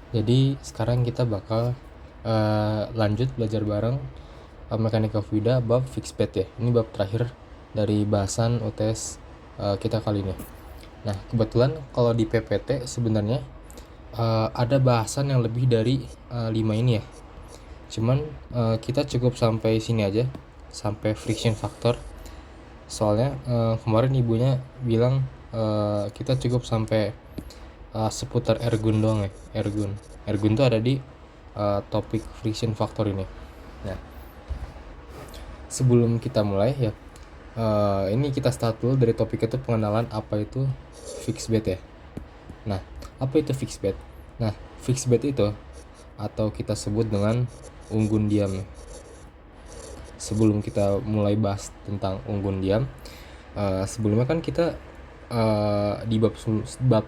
Jadi sekarang kita bakal lanjut belajar bareng mekanika fluida bab fixed bed ya. Ini bab terakhir dari bahasan UTS kita kali ini. Nah, kebetulan kalau di PPT sebenarnya ada bahasan yang lebih dari 5 ini ya. Cuman kita cukup sampai sini aja, sampai friction factor. Soalnya kemarin ibunya bilang kita cukup sampai seputar ergun doang ya. Ergun tuh ada di topik friction factor ini. Nah, sebelum kita mulai ya, ini kita start dulu dari topik itu, pengenalan apa itu fixed bed ya. Nah, apa itu fixed bed? Nah, fixed bed itu atau kita sebut dengan unggun diam ya. Sebelum kita mulai bahas tentang unggun diam, sebelumnya kan kita di bab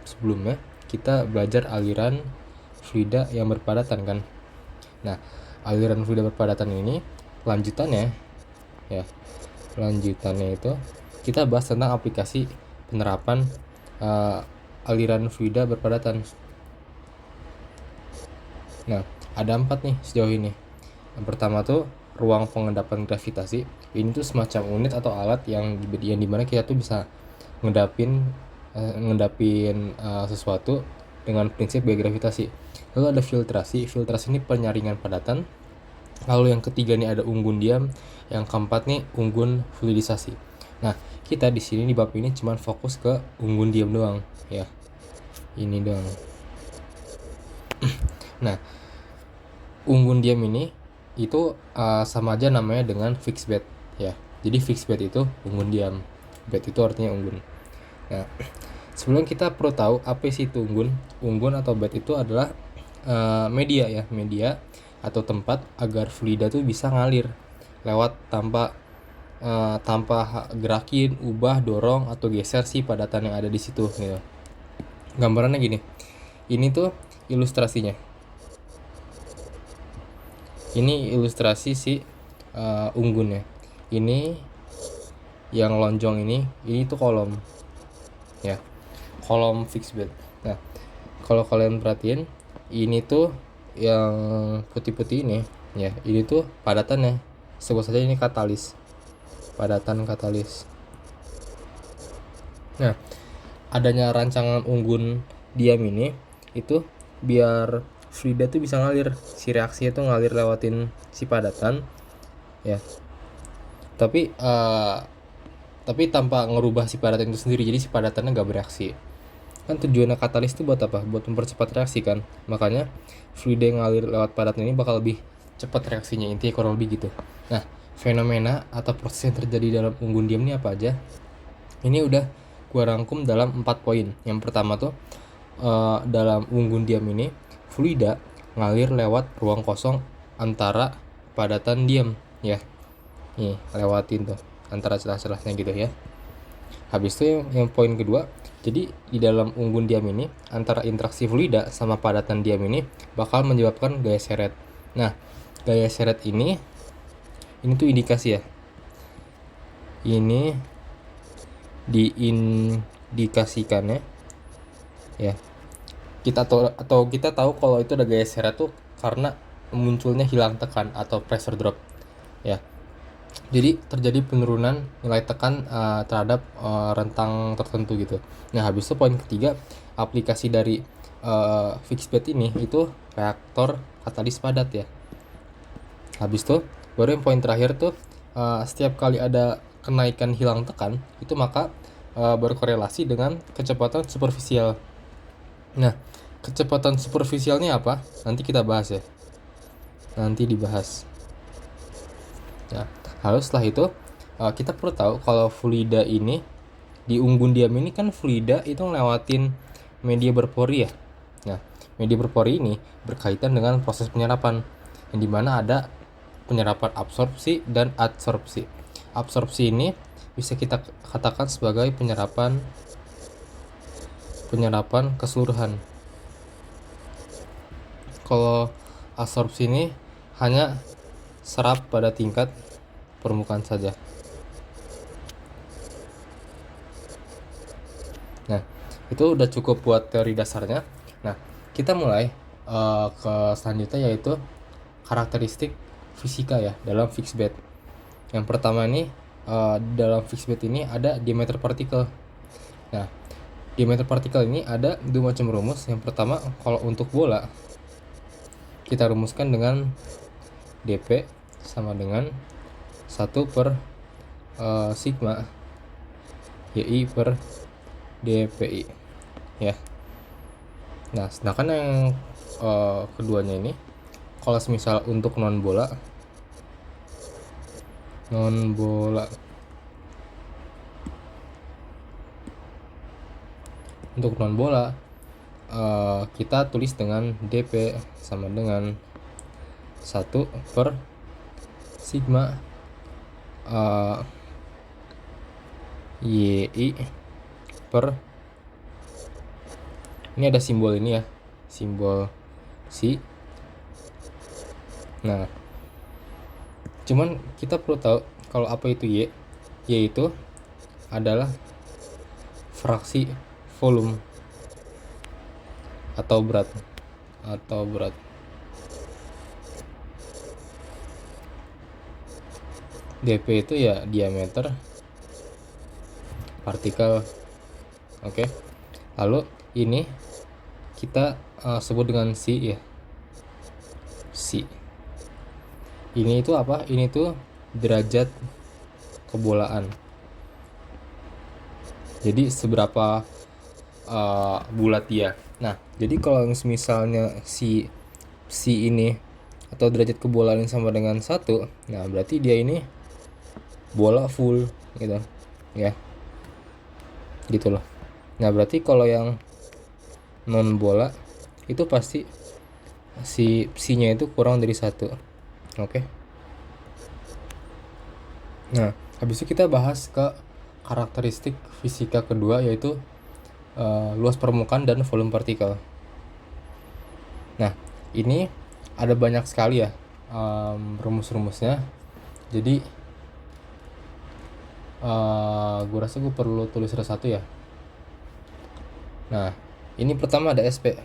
sebelumnya kita belajar aliran fluida yang berpadatan kan. Nah, aliran fluida berpadatan ini lanjutannya itu kita bahas tentang aplikasi penerapan aliran fluida berpadatan. Nah, ada 4 nih sejauh ini. Yang pertama tuh ruang pengendapan gravitasi. Ini tuh semacam unit atau alat yang dimana kita tuh bisa ngedapin sesuatu dengan prinsip gaya gravitasi. Lalu ada filtrasi. Filtrasi ini penyaringan padatan. Lalu yang ketiga nih ada unggun diam. Yang keempat nih unggun fluidisasi. Nah, kita di sini di bab ini cuman fokus ke unggun diam doang ya. Ini doang. Nah, unggun diam ini itu sama aja namanya dengan fixed bed ya. Jadi fixed bed itu unggun diam. Bed itu artinya unggun. Nah, sebelum kita perlu tahu apa sih itu unggun. Unggun atau bed itu adalah media ya, media atau tempat agar fluida tuh bisa ngalir lewat tanpa gerakin, ubah, dorong atau geser si padatan yang ada di situ gitu. Gambarannya gini. Ini tuh ilustrasinya. Ini ilustrasi si unggun ya. Ini yang lonjong ini tuh kolom ya, kolom fixed bed. Nah, kalau kalian perhatiin ini tuh yang putih-putih ini ya, ini tuh padatannya. Sebut saja ini katalis, padatan katalis. Nah, adanya rancangan unggun diam ini itu biar fluida tuh bisa ngalir, si reaksinya tuh ngalir lewatin si padatan ya, tapi tanpa ngerubah si padatan itu sendiri. Jadi si padatannya nggak bereaksi. Kan tujuannya katalis itu buat apa? Buat mempercepat reaksi kan. Makanya fluida yang ngalir lewat padatan ini bakal lebih cepat reaksinya, intinya kurang lebih gitu. Nah, fenomena atau proses yang terjadi dalam unggun diam ini apa aja? Ini udah gua rangkum dalam 4 poin. Yang pertama tuh dalam unggun diam ini fluida ngalir lewat ruang kosong antara padatan diam ya. Nih, lewatin tuh antara celah-celahnya gitu ya. Habis itu yang poin kedua, jadi di dalam unggun diam ini antara interaksi fluida sama padatan diam ini bakal menyebabkan gaya seret. Nah, gaya seret ini tuh indikasi ya. Ini diindikasikannya ya. Kita tahu kalau itu ada gaya seret tuh karena munculnya hilang tekan atau pressure drop ya. Jadi terjadi penurunan nilai tekan terhadap rentang tertentu gitu. Nah, habis itu poin ketiga, aplikasi dari fixed bed ini itu reaktor katalis padat ya. Habis itu baru yang poin terakhir tuh setiap kali ada kenaikan hilang tekan itu maka berkorelasi dengan kecepatan superficial. Nah, kecepatan superficialnya apa? Nanti kita bahas ya. Nanti dibahas. Nah, lalu setelah itu kita perlu tahu kalau fluida ini di unggun diam ini kan fluida itu ngelewatin media berpori ya. Nah, media berpori ini berkaitan dengan proses penyerapan, yang dimana ada penyerapan absorpsi dan adsorpsi. Absorpsi ini bisa kita katakan sebagai penyerapan keseluruhan. Kalau adsorpsi ini hanya serap pada tingkat permukaan saja. Nah, itu udah cukup buat teori dasarnya. Nah, kita mulai ke selanjutnya, yaitu karakteristik fisika ya dalam fixed bed. Yang pertama ini, dalam fixed bed ini ada diameter partikel. Nah, diameter partikel ini ada dua macam rumus. Yang pertama, kalau untuk bola kita rumuskan dengan dp sama dengan 1 per sigma yi per dpi ya. Nah, sedangkan yang keduanya ini, kalau misal untuk non bola untuk non bola kita tulis dengan dp sama dengan 1 per sigma yi per, ini ada simbol ini ya, simbol si. Nah, cuman kita perlu tahu kalau apa itu y. Y itu adalah fraksi volume atau berat. dp itu ya diameter partikel. Oke. Lalu ini kita sebut dengan C ya. C. Ini itu apa? Ini tuh derajat kebolaan. Jadi seberapa bulat dia. Nah, jadi kalau misalnya si ini atau derajat kebolaan sama dengan 1, nah berarti dia ini bola full gitu ya. Gitu loh. Nah, berarti kalau yang non bola itu pasti si psi-nya itu kurang dari 1. Oke. Nah, habis itu kita bahas ke karakteristik fisika kedua, yaitu luas permukaan dan volume partikel. Nah, ini ada banyak sekali ya rumus-rumusnya. Jadi gue rasa gue perlu tulis satu ya. Nah, ini pertama ada SP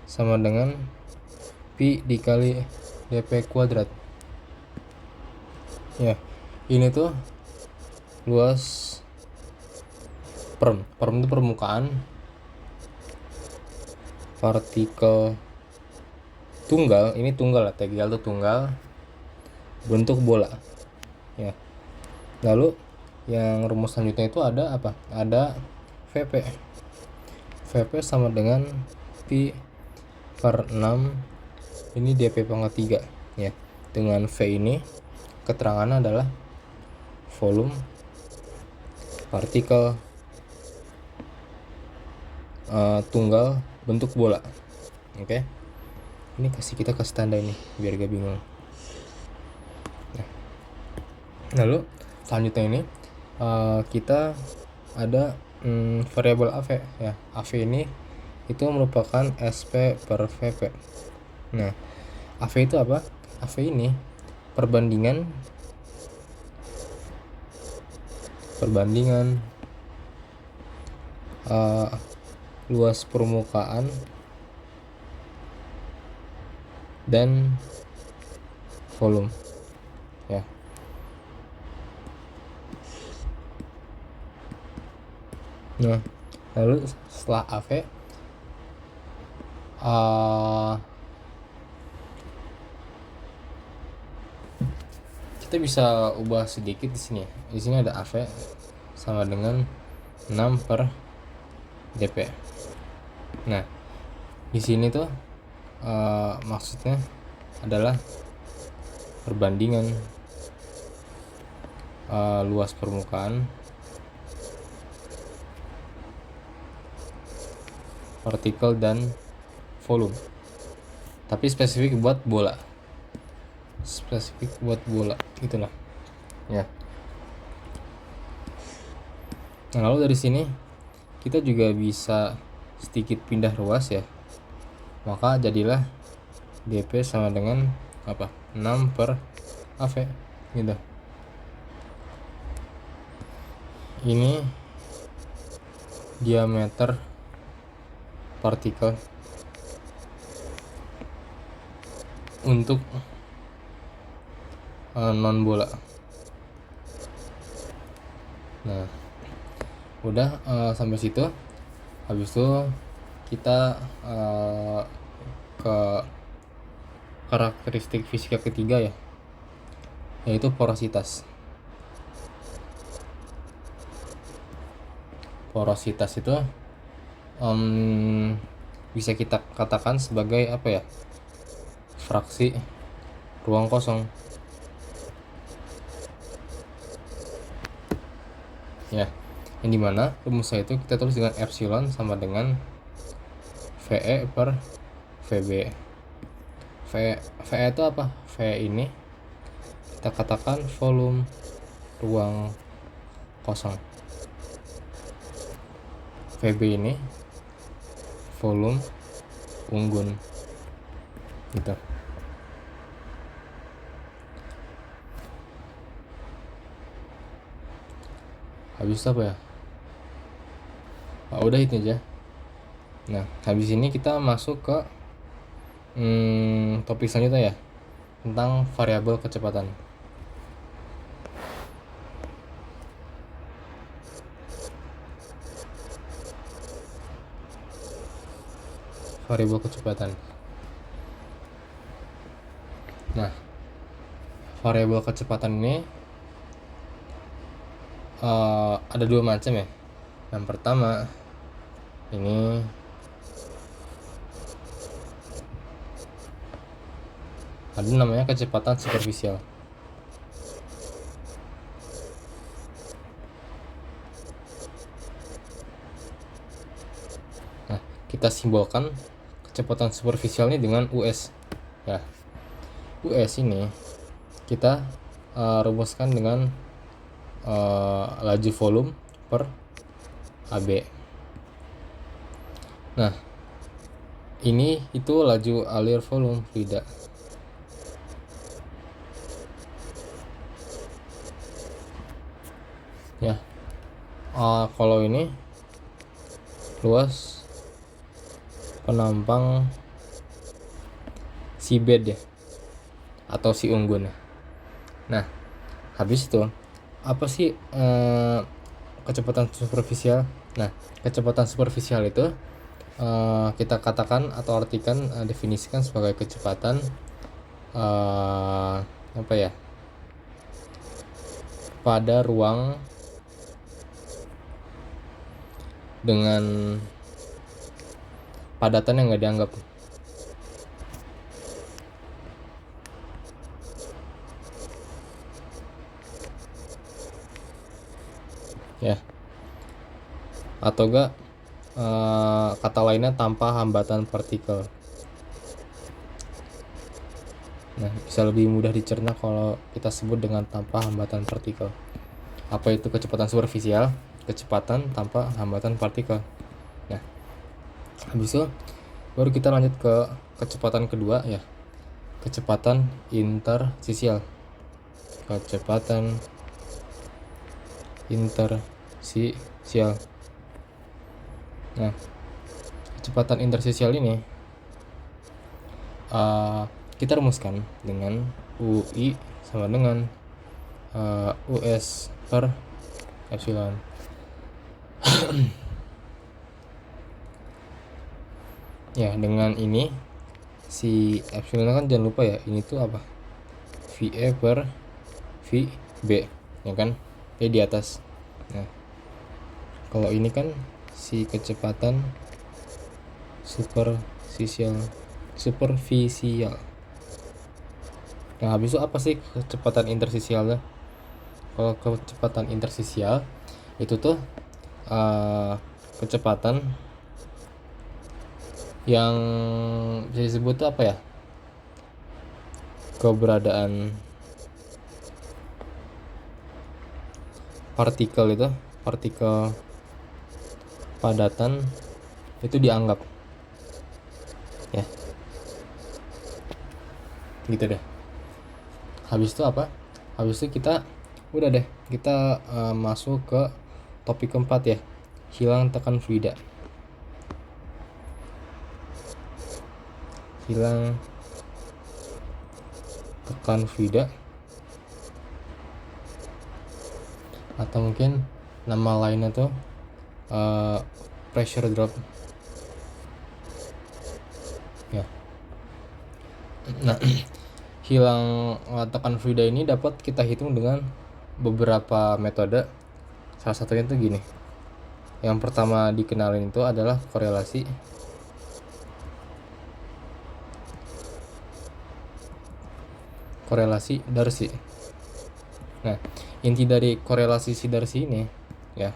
sama dengan Pi dikali dp kuadrat ya. Ini tuh luas perm itu permukaan, partikel tunggal, ini tunggal lah, tegel itu tunggal, bentuk bola ya. Lalu yang rumus selanjutnya itu ada apa? Ada VP sama dengan Pi per 6 ini dp pangkat 3 ya. Dengan V ini keterangannya adalah volume, partikel, tunggal, bentuk bola. Oke. Ini kita kasih tanda ini biar gak bingung. Nah, lalu selanjutnya ini kita ada variabel AV ya. AV ini itu merupakan SP per VP. Nah, AV itu apa? AV ini perbandingan luas permukaan dan volume ya. Nah, lalu setelah AV kita bisa ubah sedikit di sini. Di sini ada AV sama dengan 6 per dp. Nah, di sini tuh maksudnya adalah perbandingan luas permukaan, partikel dan volume. Tapi spesifik buat bola. Itulah ya. Nah, lalu dari sini kita juga bisa sedikit pindah ruas ya. Maka jadilah dp sama dengan apa? 6 per AV gitu. Ini diameter partikel untuk non bola. Nah, udah sampai situ. Habis itu kita ke karakteristik fisika ketiga ya, yaitu porositas. Porositas itu bisa kita katakan sebagai apa ya, fraksi ruang kosong ya, yang dimana rumusnya itu kita tulis dengan epsilon sama dengan VE per VB. VE itu apa? VE ini kita katakan volume ruang kosong, VB ini volume unggun gitu. Habis apa ya? Udah itu aja. Nah, habis ini kita masuk ke topik selanjutnya ya, tentang variabel kecepatan. Variabel kecepatan. Nah, variabel kecepatan ini ada dua macam ya. Yang pertama ini ada namanya kecepatan superficial. Nah, kita simbolkan kecepatan superficial ini dengan US ya. US ini kita rumuskan dengan laju volume per AB. Nah, ini itu laju alir volume fluida. Ya, kalau ini luas penampang si bed ya, atau si unggun. Nah, habis itu apa sih kecepatan superficial? Nah, kecepatan superficial itu kita katakan atau artikan, definisikan sebagai kecepatan apa ya, pada ruang dengan padatan yang nggak dianggap. Ya, atau enggak kata lainnya tanpa hambatan partikel. Nah, bisa lebih mudah dicerna kalau kita sebut dengan tanpa hambatan partikel. Apa itu kecepatan superficial? Kecepatan tanpa hambatan partikel. Nah, habis itu baru kita lanjut ke kecepatan kedua ya, kecepatan intersisial. Kecepatan intersisial. Nah, kecepatan intersisial ini kita rumuskan dengan UI sama dengan US per epsilon. Ya, dengan ini si epsilon kan jangan lupa ya, ini tuh apa, VE per VB ya kan, V di atas. Nah, kalau ini kan si kecepatan superficial. Nah, habis itu apa sih kecepatan intersisialnya? Kalau kecepatan intersisial itu tuh kecepatan yang bisa disebut tuh apa ya, keberadaan partikel padatan itu dianggap ya, gitu deh. Habis itu apa? Habis itu kita udah deh, kita masuk ke topik keempat ya, hilang tekan fluida. hilang tekan fluida, atau mungkin nama lainnya tuh pressure drop ya. Nah, hilang tekan fluida ini dapat kita hitung dengan beberapa metode. Salah satunya tuh gini. Yang pertama dikenalin itu adalah korelasi Darcy. Nah, inti dari korelasi si Darcy ini ya,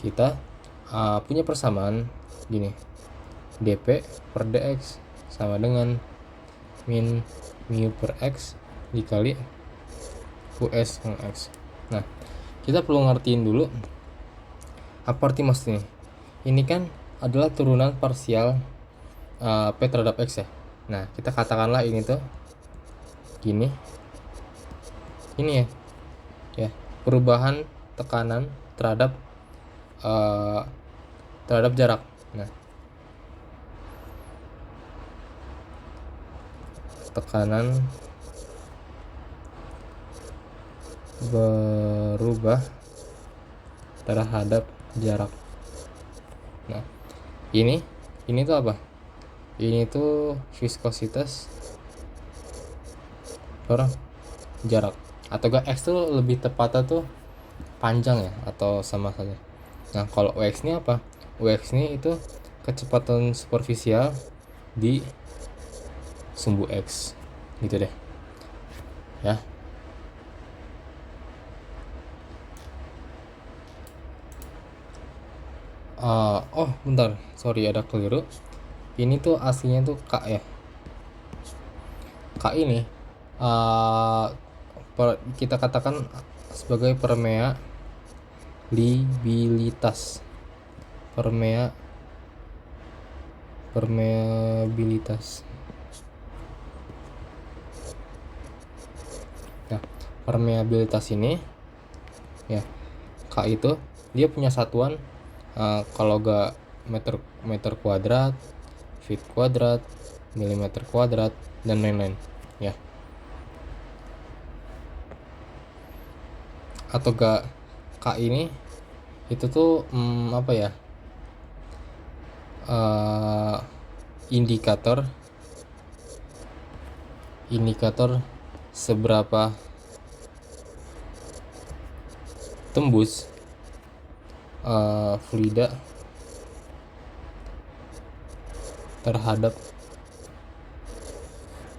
kita punya persamaan gini, dp per dx sama dengan min mu per x dikali us x. Nah, kita perlu ngertiin dulu apa arti maksudnya. Ini kan adalah turunan parsial p terhadap x ya. Nah, kita katakanlah ini tuh gini, ini ya perubahan tekanan terhadap jarak. Nah, tekanan berubah terhadap jarak. Nah, ini tuh apa? Ini tuh viskositas per jarak, atau gak x tuh lebih tepatnya tuh panjang ya, atau sama saja. Nah, kalau ux ini apa? Ux ini itu kecepatan superficial di sumbu x gitu deh ya. Oh bentar, sorry ada keliru. Ini tuh aslinya tuh K ya. K ini kita katakan sebagai permeabilitas. Nah, permeabilitas ini ya, K itu dia punya satuan kalau gak meter kuadrat, feet kuadrat, milimeter kuadrat, dan lain-lain ya. Atau gak K ini itu tuh apa ya, indikator seberapa tembus fluida terhadap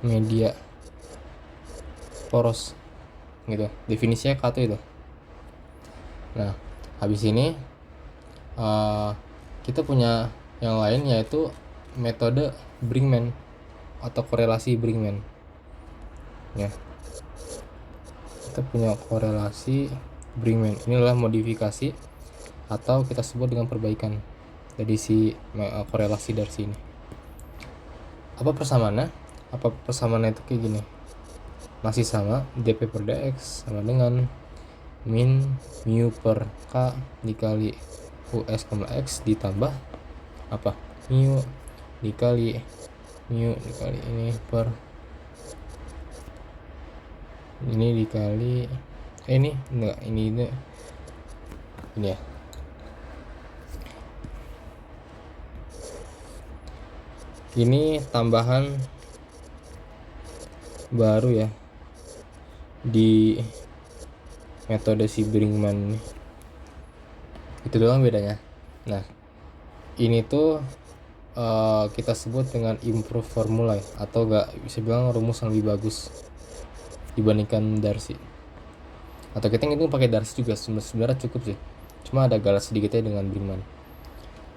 media poros gitu. Definisinya K itu. Nah, habis ini kita punya yang lain, yaitu metode Brinkmann atau korelasi Brinkmann ya. Kita punya korelasi Brinkmann. Ini adalah modifikasi atau kita sebut dengan perbaikan dari si korelasi dari sini. Apa persamaannya? Persamaannya itu kayak gini, masih sama, dp per dx sama dengan min mu per k dikali us, x ditambah apa, mu dikali ini per ini dikali ini ya. Ini tambahan baru ya di metode si Brinkmann ini. Itu doang bedanya. Nah, ini tuh kita sebut dengan improve formula ya, atau gak bisa bilang rumus yang lebih bagus dibandingkan Darcy. Atau kita ngitung pakai Darcy juga sebenarnya cukup sih, cuma ada galas sedikitnya dengan Brinkmann.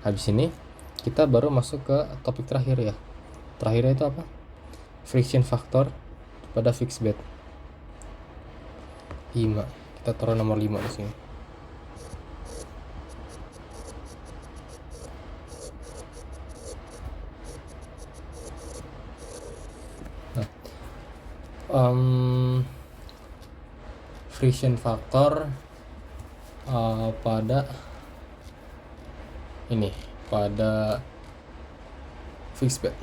Habis ini kita baru masuk ke topik terakhir ya. Terakhirnya itu apa? Friction factor pada fixed bed 5. Kita taruh nomor 5 di sini. Nah, friction factor pada fixed bed.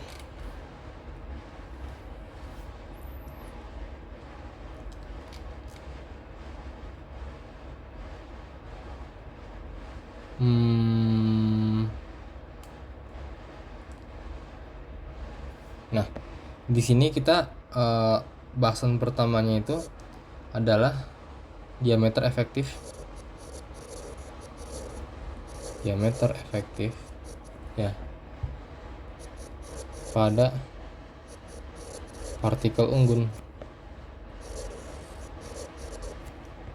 Nah, di sini kita bahasan pertamanya itu adalah diameter efektif. Diameter efektif ya pada partikel unggun.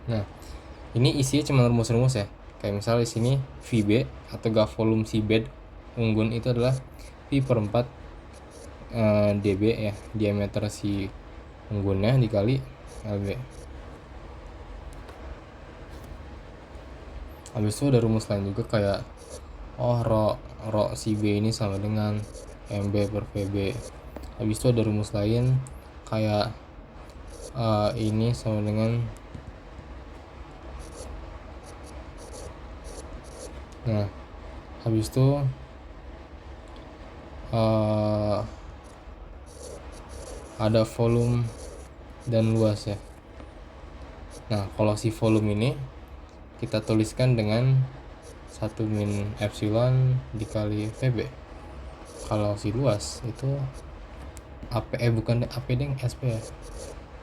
Nah, ini isinya cuma rumus-rumus ya. Kayak misalnya di sini VB atau gak volume seabed unggun itu adalah V per 4 dB ya, diameter si unggunnya dikali LB. Habis itu ada rumus lain juga kayak rho si B ini sama dengan MB per VB. Habis itu ada rumus lain kayak ini sama dengan, nah habis itu ada volume dan luas ya. Nah, kalau si volume ini kita tuliskan dengan 1 min epsilon dikali VB. Kalau si luas itu bukan AP deng, SP ya.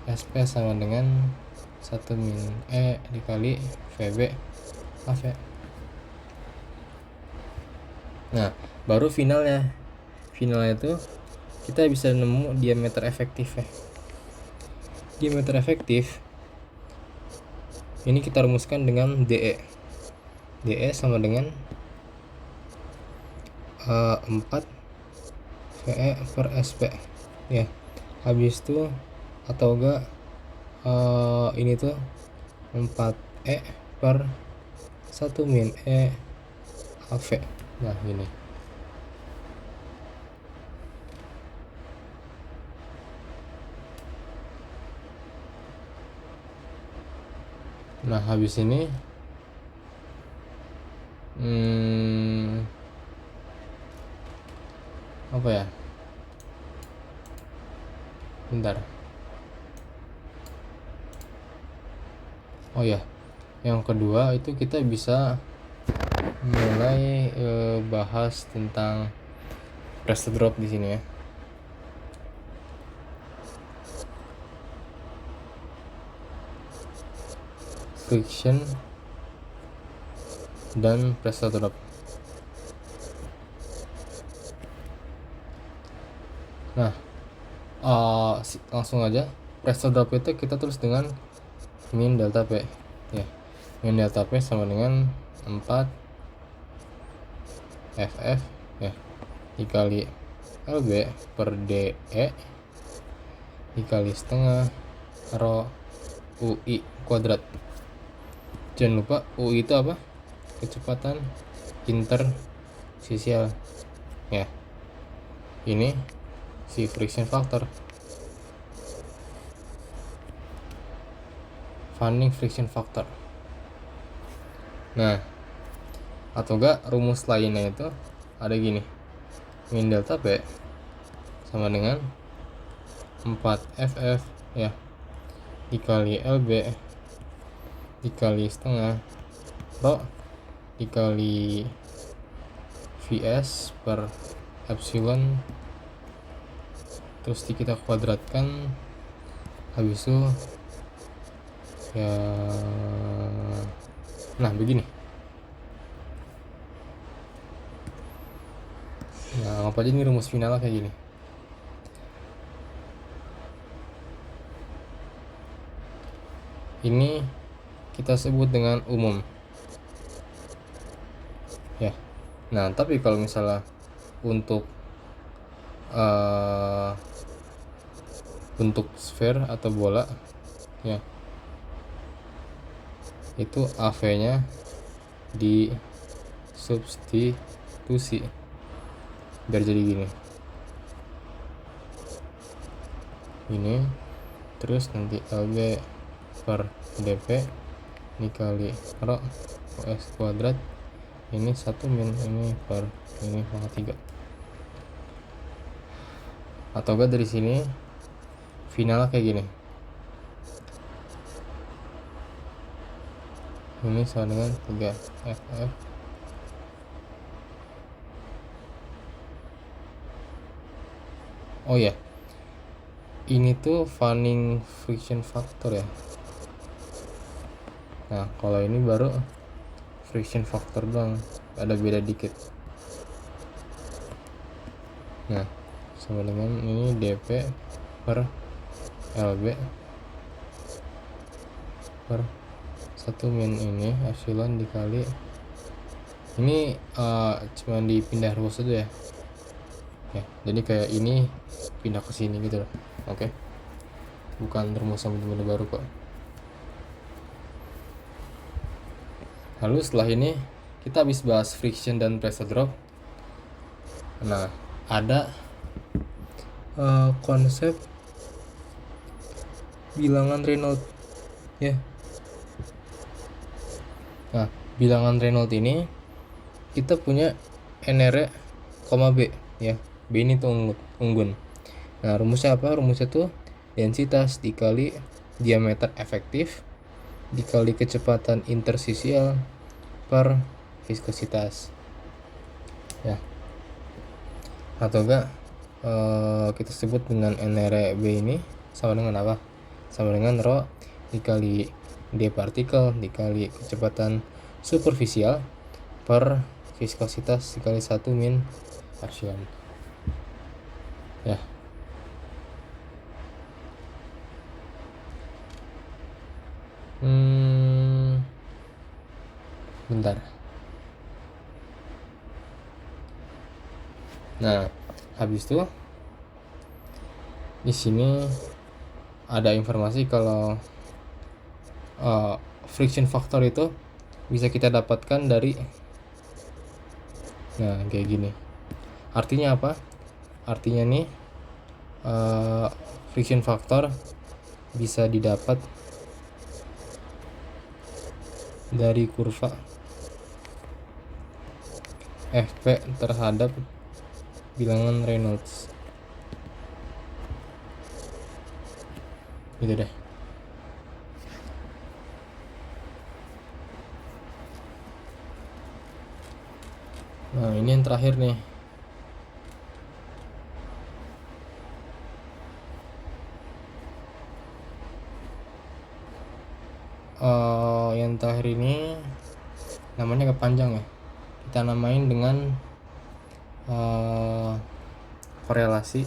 SP sama dengan 1 min E dikali VB AV. Nah, baru finalnya itu kita bisa nemu diameter efektif ya. Diameter efektif ini kita rumuskan dengan DE. DE sama dengan 4 VE per SP ya. Habis itu atau enggak ini tuh 4E per 1 min E AV. Nah, ini. Nah, habis ini apa ya? Bentar. Oh ya, yang kedua itu kita bisa mulai bahas tentang pressure drop di sini ya. Friction dan pressure drop. Nah, langsung aja pressure drop itu kita tulis dengan min delta P ya. Min delta P sama dengan 4 FF ya dikali LB per DE dikali setengah rho UI kuadrat. Jangan lupa UI itu apa? Kecepatan intersisial ya. Ini si friction factor, Fanning friction factor. Nah, atau enggak rumus lainnya itu ada gini, min delta P sama dengan 4 FF ya dikali LB dikali setengah rho dikali VS per epsilon, terus kita kuadratkan, habis itu ya. Nah, begini. Nah, apa aja ini rumus final kayak gini. Ini kita sebut dengan umum ya. Nah, tapi kalau misalnya untuk bentuk sphere atau bola ya, itu AV nya di substitusi biar jadi gini, terus nanti LB per DP dikali rho OS kuadrat ini 1 min ini per ini pangkat 3. Atau enggak dari sini final kayak gini, ini sama dengan 3 FF Oh ya, ini tuh fanning friction factor ya. Nah, kalau ini baru friction factor doang, ada beda dikit. Nah, sama dengan ini dp per lb per 1 min ini epsilon dikali ini cuman dipindah rumus aja ya. Ya, jadi kayak ini pindah ke sini gitu loh. Oke. Bukan rumus yang benar-benar baru kok. Lalu setelah ini kita habis bahas friction dan pressure drop. Nah, ada konsep bilangan Reynolds ya. Nah, bilangan Reynolds ini kita punya NR, B ya. B ini tuh unggun. Nah, rumusnya apa? Rumusnya tuh densitas dikali diameter efektif dikali kecepatan intersisial per viskositas. Ya. Atau enggak kita sebut dengan NR B ini sama dengan apa? Sama dengan rho dikali d partikel dikali kecepatan superficial per viskositas dikali 1 min epsilon. Ya. Bentar. Nah, habis itu di sini ada informasi kalau friction factor itu bisa kita dapatkan dari kayak gini. Artinya apa? Artinya nih friction factor bisa didapat dari kurva Fp terhadap bilangan Reynolds. Gitu deh. Nah, ini yang terakhir nih. Yang terakhir ini namanya kepanjang ya. Kita namain dengan korelasi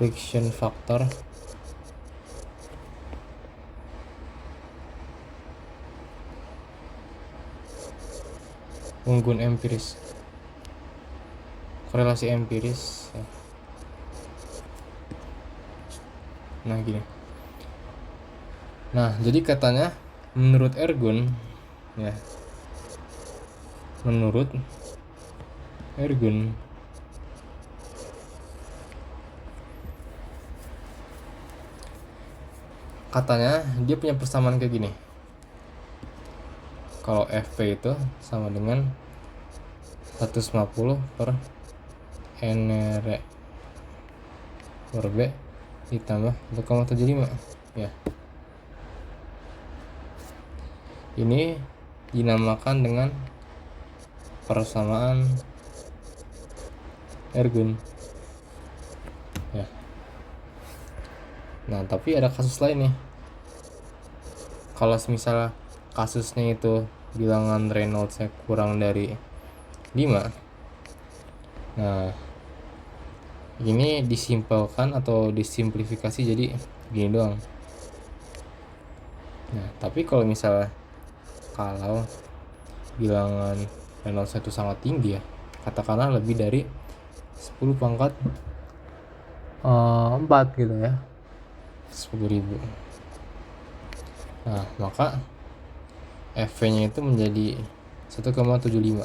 friction factor unggun empiris, korelasi empiris ya. Nah gini. Nah, jadi katanya menurut Ergun ya, menurut Ergun katanya dia punya persamaan kayak gini. Kalau Fp itu sama dengan 150 per NR per B ditambah 1,75 ya. Ini dinamakan dengan persamaan Ergun ya. Nah, tapi ada kasus lain nih. Kalau misalnya kasusnya itu bilangan Reynolds-nya kurang dari 5. Nah, ini disimpelkan atau disimplifikasi jadi gini doang. Nah, tapi kalau misalnya kalau bilangan Reynolds itu sangat tinggi ya, katakanlah lebih dari 10 pangkat 4 gitu ya, 10.000. Nah, maka Fv-nya itu menjadi 1,75.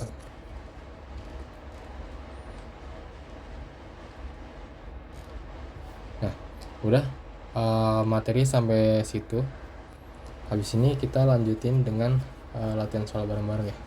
Nah, udah materi sampai situ. Habis ini kita lanjutin dengan latihan soal bareng-bareng ya.